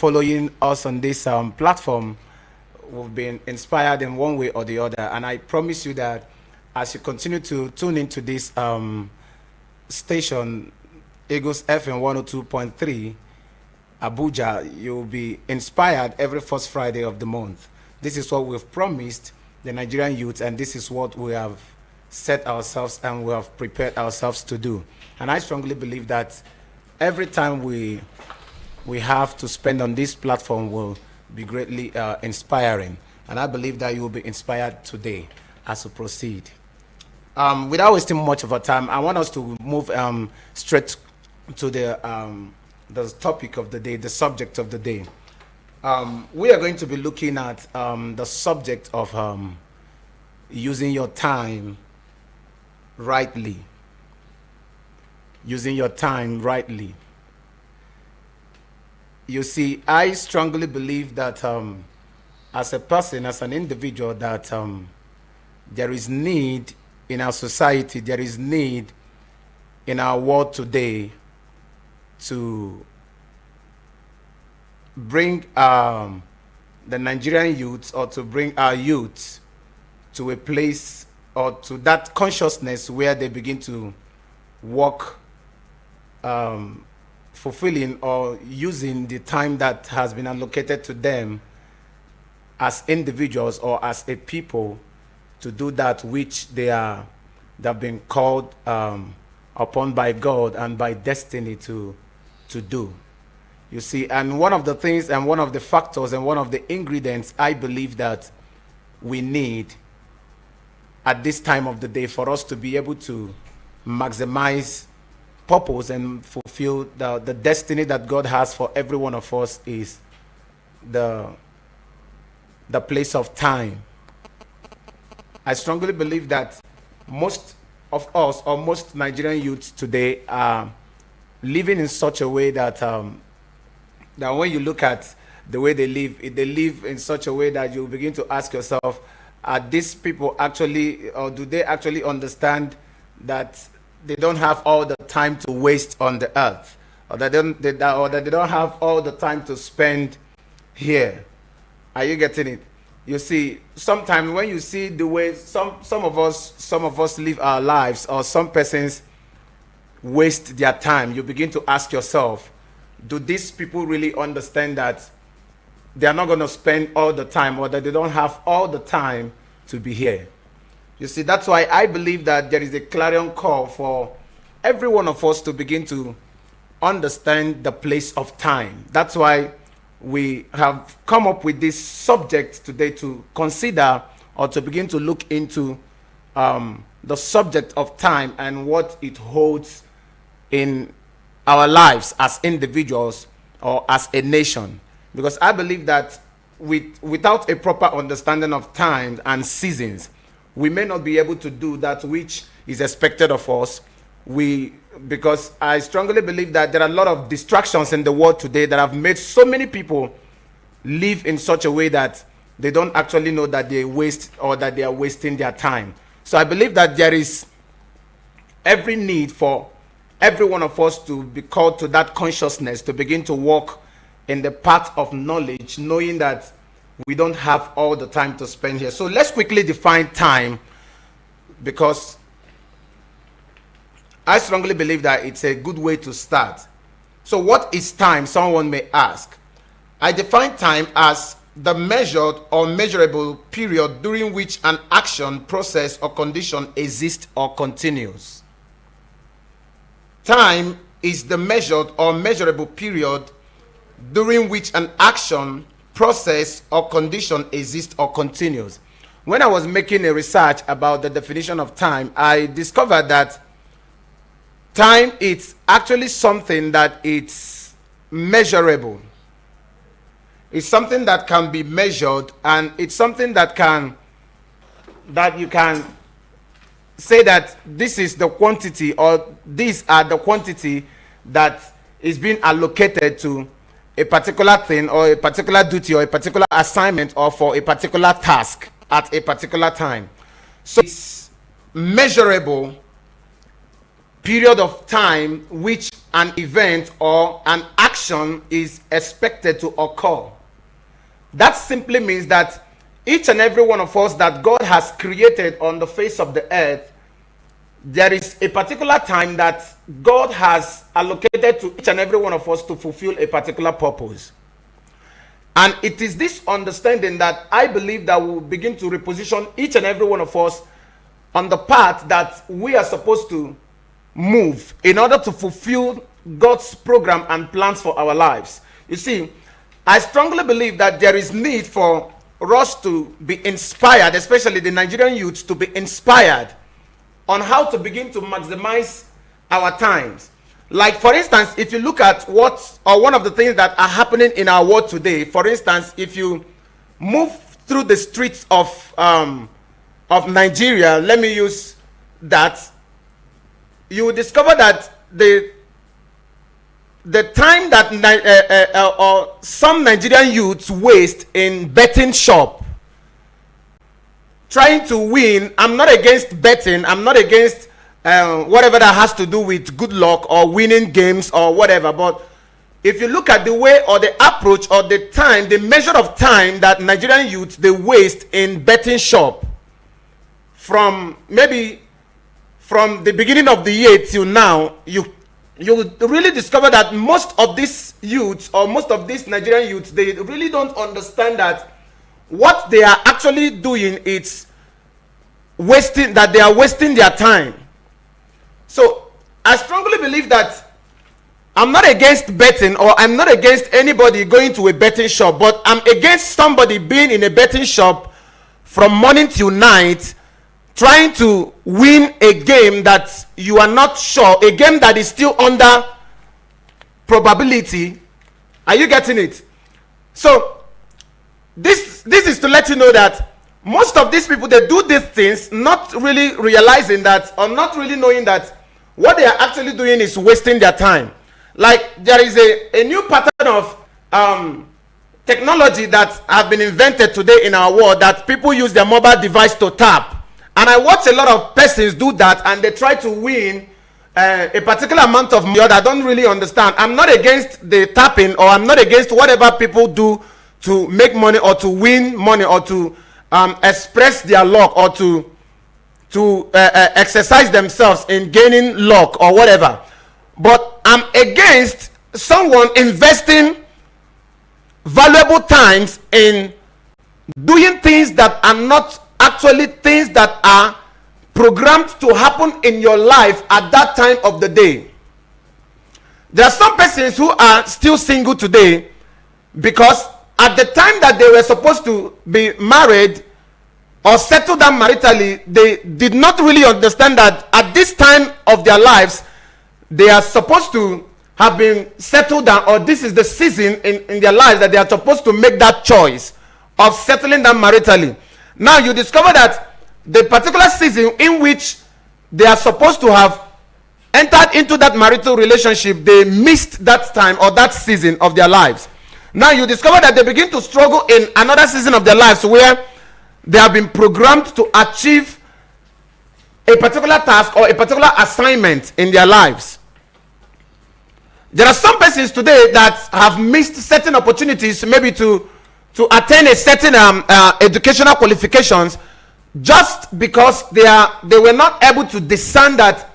following us on this platform, we've been inspired in one way or the other. And I promise you that as you continue to tune into this station, Eagles FM 102.3, Abuja, you'll be inspired every first Friday of the month. This is what we've promised the Nigerian youth, and this is what we have set ourselves and we have prepared ourselves to do. And I strongly believe that every time we have to spend on this platform will be greatly inspiring. And I believe that you will be inspired today as we proceed. Without wasting much of our time, I want us to move straight to the topic of the day, the subject of the day. We are going to be looking at the subject of using your time rightly. Using your time rightly. You see, I strongly believe that as a person, as an individual, that there is need in our society, there is need in our world today to bring the Nigerian youth, or to bring our youth to a place or to that consciousness where they begin to work fulfilling or using the time that has been allocated to them as individuals or as a people to do that which they've been called upon by God and by destiny to do. You see, and one of the things and one of the factors and one of the ingredients I believe that we need at this time of the day for us to be able to maximize purpose and fulfill the destiny that God has for every one of us is the place of time. I strongly believe that most of us, or most Nigerian youths today, are living in such a way that that when you look at the way they live in such a way that you begin to ask yourself, are these people actually, or do they actually understand that they don't have all the time to waste on the earth, or that they don't have all the time to spend here? Are you getting it? You see, sometimes when you see the way some of us live our lives, or some persons waste their time, you begin to ask yourself, do these people really understand that they are not going to spend all the time, or that they don't have all the time to be here? You see, that's why I believe that there is a clarion call for every one of us to begin to understand the place of time. That's why we have come up with this subject today to consider, or to begin to look into the subject of time and what it holds in our lives as individuals or as a nation. Because I believe that without a proper understanding of time and seasons, we may not be able to do that which is expected of us. Because I strongly believe that there are a lot of distractions in the world today that have made so many people live in such a way that they don't actually know that they waste, or that they are wasting their time. So I believe that there is every need for every one of us to be called to that consciousness, to begin to walk in the path of knowledge, knowing that we don't have all the time to spend here. So let's quickly define time, because I strongly believe that it's a good way to start. So what is time? Someone may ask. I define time as the measured or measurable period during which an action, process, or condition exists or continues. Time is the measured or measurable period during which an action, process, or condition exists or continues. When I was making a research about the definition of time, I discovered that time is actually something that it's measurable. It's something that can be measured, and it's something that you can say that this is the quantity, or these are the quantity that is being allocated to a particular thing, or a particular duty, or a particular assignment, or for a particular task at a particular time. So it's measurable period of time which an event or an action is expected to occur. That simply means that each and every one of us that God has created on the face of the earth, there is a particular time that God has allocated to each and every one of us to fulfill a particular purpose. And it is this understanding that I believe that will begin to reposition each and every one of us on the path that we are supposed to move in order to fulfill God's program and plans for our lives. You see, I strongly believe that there is need for us to be inspired, especially the Nigerian youth, to be inspired on how to begin to maximize our times. Like, for instance, if you look at one of the things that are happening in our world today, for instance, if you move through the streets of Nigeria, let me use that, you will discover that the time that or some Nigerian youths waste in betting shop, trying to win. I'm not against betting. I'm not against whatever that has to do with good luck or winning games or whatever. But if you look at the way or the approach or the time, the measure of time that Nigerian youths, they waste in betting shop, from maybe from the beginning of the year till now, you really discover that most of these youths or most of these Nigerian youths, they really don't understand that what they are actually doing is wasting, that they are wasting their time. So I strongly believe that I'm not against betting, or I'm not against anybody going to a betting shop, but I'm against somebody being in a betting shop from morning till night, trying to win a game that you are not sure, a game that is still under probability. Are you getting it? So this is to let you know that most of these people, they do these things not really realizing that, or not really knowing that what they are actually doing is wasting their time. Like, there is a new pattern of technology that have been invented today in our world, that people use their mobile device to tap. And I watch a lot of persons do that, and they try to win a particular amount of money that I don't really understand. I'm not against the tapping, or I'm not against whatever people do to make money or to win money or to express their luck or to exercise themselves in gaining luck or whatever. But I'm against someone investing valuable times in doing things that are not actually things that are programmed to happen in your life at that time of the day. There are some persons who are still single today because at the time that they were supposed to be married or settle down maritally, they did not really understand that at this time of their lives, they are supposed to have been settled down, or this is the season in their lives that they are supposed to make that choice of settling down maritally. Now you discover that the particular season in which they are supposed to have entered into that marital relationship, they missed that time or that season of their lives. Now you discover that they begin to struggle in another season of their lives where they have been programmed to achieve a particular task or a particular assignment in their lives. There are some persons today that have missed certain opportunities, maybe to attain a certain educational qualifications, just because they were not able to discern that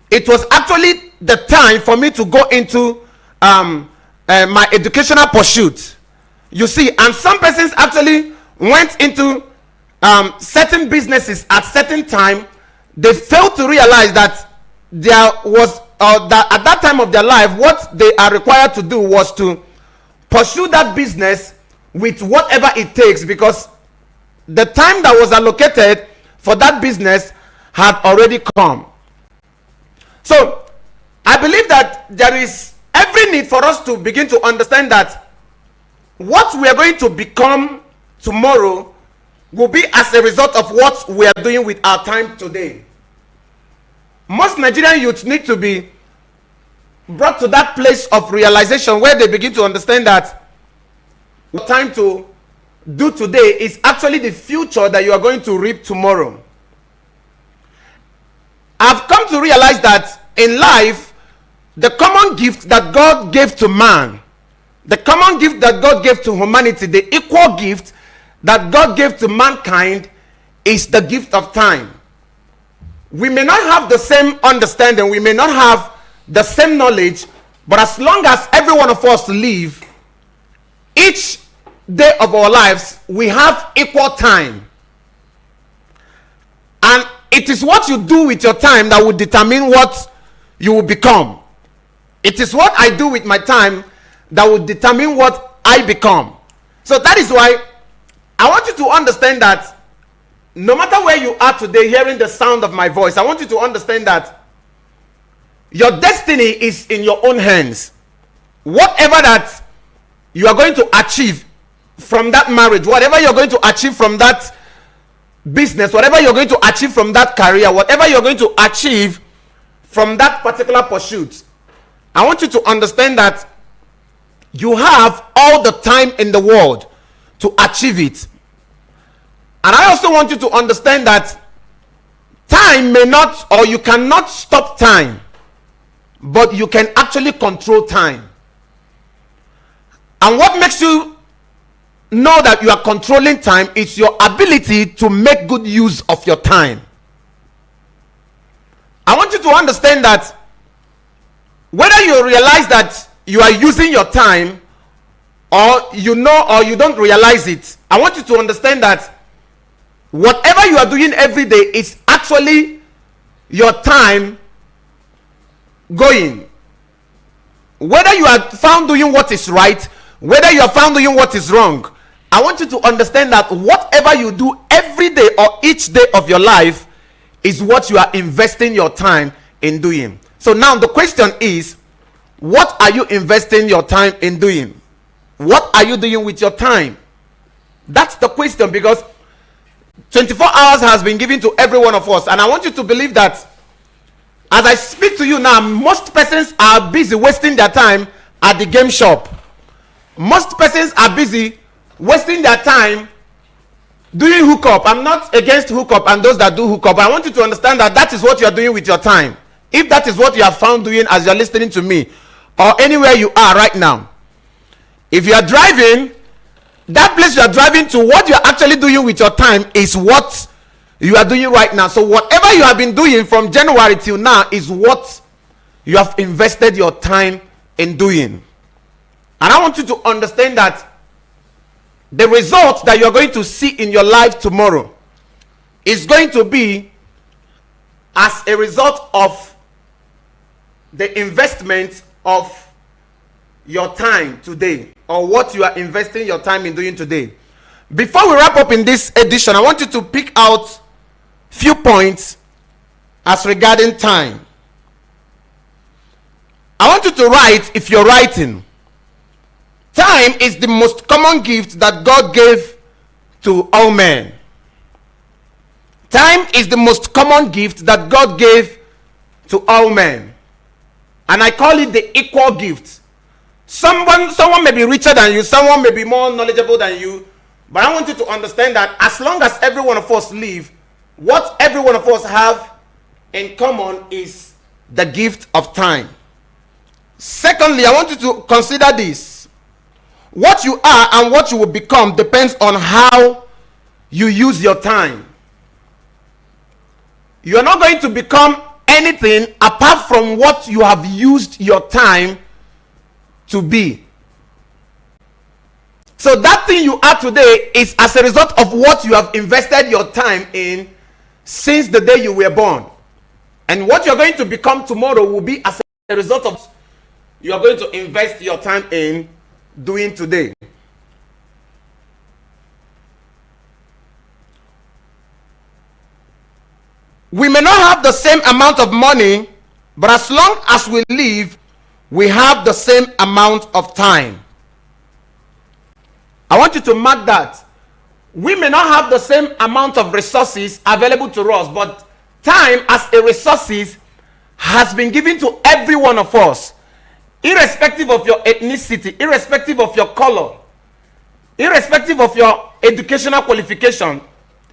it was actually the time for me to go into my educational pursuit. You see, and some persons actually went into certain businesses at certain time. They failed to realize that there was that at that time of their life, what they are required to do was to pursue that business with whatever it takes, because the time that was allocated for that business had already come. So I believe that there is every need for us to begin to understand that what we are going to become tomorrow will be as a result of what we are doing with our time today. Most Nigerian youths need to be brought to that place of realization where they begin to understand that what time to do today is actually the future that you are going to reap tomorrow. I've come to realize that in life, the common gift that God gave to man, the common gift that God gave to humanity, the equal gift that God gave to mankind is the gift of time. We may not have the same understanding, we may not have the same knowledge, but as long as every one of us live, each day of our lives, we have equal time. And it is what you do with your time that will determine what you will become. It is what I do with my time that will determine what I become. So that is why I want you to understand that no matter where you are today, hearing the sound of my voice, I want you to understand that your destiny is in your own hands. Whatever that you are going to achieve from that marriage, whatever you're going to achieve from that business, whatever you're going to achieve from that career, whatever you're going to achieve from that particular pursuit, I want you to understand that you have all the time in the world to achieve it. And I also want you to understand that time may not, or you cannot stop time, but you can actually control time. And what makes you know that you are controlling time is your ability to make good use of your time. I want you to understand that whether you realize that you are using your time, or you know, or you don't realize it, I want you to understand that whatever you are doing every day is actually your time going. Whether you are found doing what is right, whether you are found doing what is wrong, I want you to understand that whatever you do every day or each day of your life is what you are investing your time in doing. So now the question is, what are you investing your time in doing? What are you doing with your time? That's the question, because 24 hours has been given to every one of us, and I want you to believe that as I speak to you now, most persons are busy wasting their time at the game shop. Most persons are busy wasting their time doing hookup. I'm not against hookup and those that do hookup, but I want you to understand that that is what you are doing with your time. If that is what you are found doing as you are listening to me, or anywhere you are right now, if you are driving, that place you are driving to, what you are actually doing with your time is what you are doing right now. So whatever you have been doing from January till now is what you have invested your time in doing. And I want you to understand that the result that you're going to see in your life tomorrow is going to be as a result of the investment of your time today, or what you are investing your time in doing today. Before we wrap up in this edition, I want you to pick out few points as regarding time. I want you to write, if you're writing, time is the most common gift that God gave to all men. Time is the most common gift that God gave to all men. And I call it the equal gift. Someone may be richer than you, someone may be more knowledgeable than you, but I want you to understand that as long as every one of us live, what every one of us have in common is the gift of time. Secondly, I want you to consider this. What you are and what you will become depends on how you use your time. You are not going to become anything apart from what you have used your time to be. So that thing you are today is as a result of what you have invested your time in since the day you were born. And what you're going to become tomorrow will be as a result of you are going to invest your time in doing today. We may not have the same amount of money, but as long as we live, we have the same amount of time. I want you to mark that. We may not have the same amount of resources available to us, but time as a resource has been given to every one of us, irrespective of your ethnicity, irrespective of your color, irrespective of your educational qualification.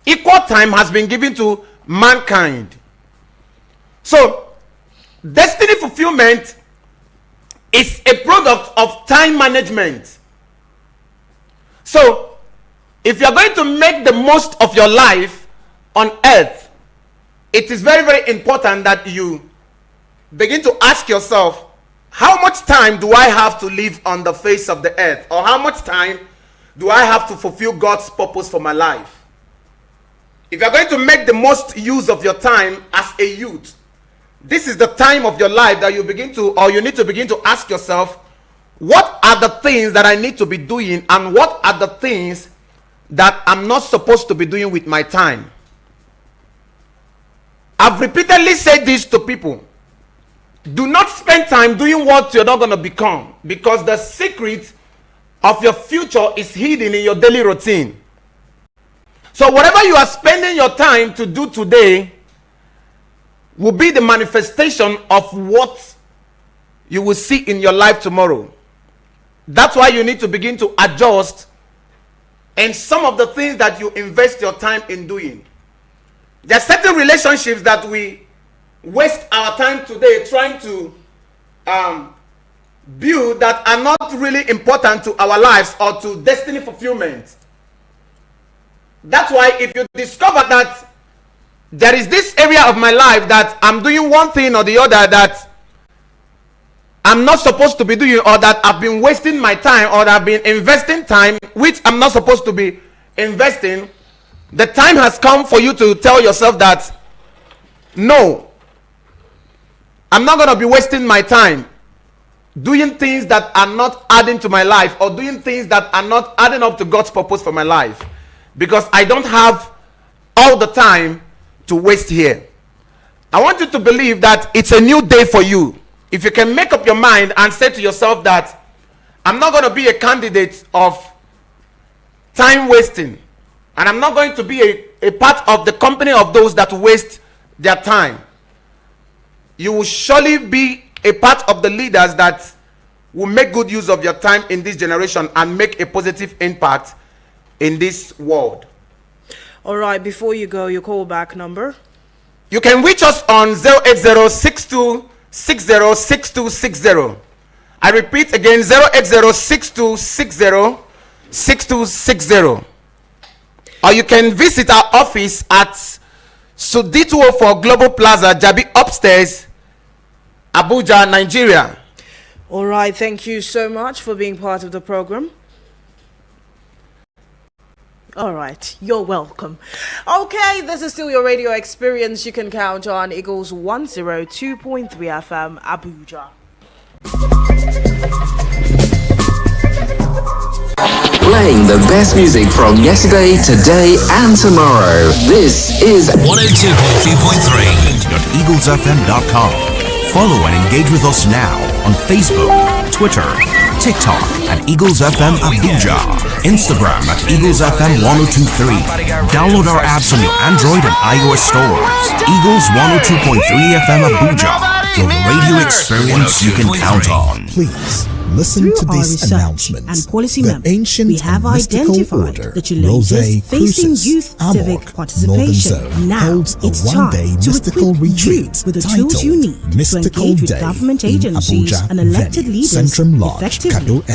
Equal time has been given to mankind. So destiny fulfillment is a product of time management. So, if you're going to make the most of your life on earth, it is very, very important that you begin to ask yourself, how much time do I have to live on the face of the earth? Or how much time do I have to fulfill God's purpose for my life? If you're going to make the most use of your time as a youth, this is the time of your life that you need to begin to ask yourself, what are the things that I need to be doing, and what are the things that I'm not supposed to be doing with my time? I've repeatedly said this to people. Do not spend time doing what you're not going to become, because the secret of your future is hidden in your daily routine. So whatever you are spending your time to do today will be the manifestation of what you will see in your life tomorrow. That's why you need to begin to adjust in some of the things that you invest your time in doing. There are certain relationships that we waste our time today trying to build that are not really important to our lives or to destiny fulfillment. That's why if you discover that there is this area of my life that I'm doing one thing or the other that I'm not supposed to be doing, or that I've been wasting my time, or that I've been investing time which I'm not supposed to be investing, the time has come for you to tell yourself that, no, I'm not going to be wasting my time doing things that are not adding to my life, or doing things that are not adding up to God's purpose for my life, because I don't have all the time to waste here. I want you to believe that it's a new day for you. If you can make up your mind and say to yourself that I'm not going to be a candidate of time wasting, and I'm not going to be a part of the company of those that waste their time, you will surely be a part of the leaders that will make good use of your time in this generation and make a positive impact in this world. All right, before you go, your callback number. You can reach us on 08062606260. I repeat again, 08062606260. Or you can visit our office at Sudituo Global Plaza, Jabi Upstairs, Abuja, Nigeria. All right, thank you so much for being part of the program. All right, you're welcome. Okay, this is still your radio experience. You can count on Eagles 102.3 FM, Abuja. Playing the best music from yesterday, today, and tomorrow. This is 102.3.eaglesfm.com. Follow and engage with us now on Facebook, Twitter, TikTok at Eagles FM Abuja, Instagram at Eagles FM 1023. Download our apps on your Android and iOS stores. Eagles 102.3 FM Abuja, the radio experience you can count on. Please listen to this announcement. And policy the ancient we have and mystical identified order, the challenges facing youth civic participation. Now holds a it's one-day time to mystical equip retreat you with the tools you need Mystical to engage with Day government in agencies Abuja and elected venue, leaders Centrum Lodge, effectively. Kado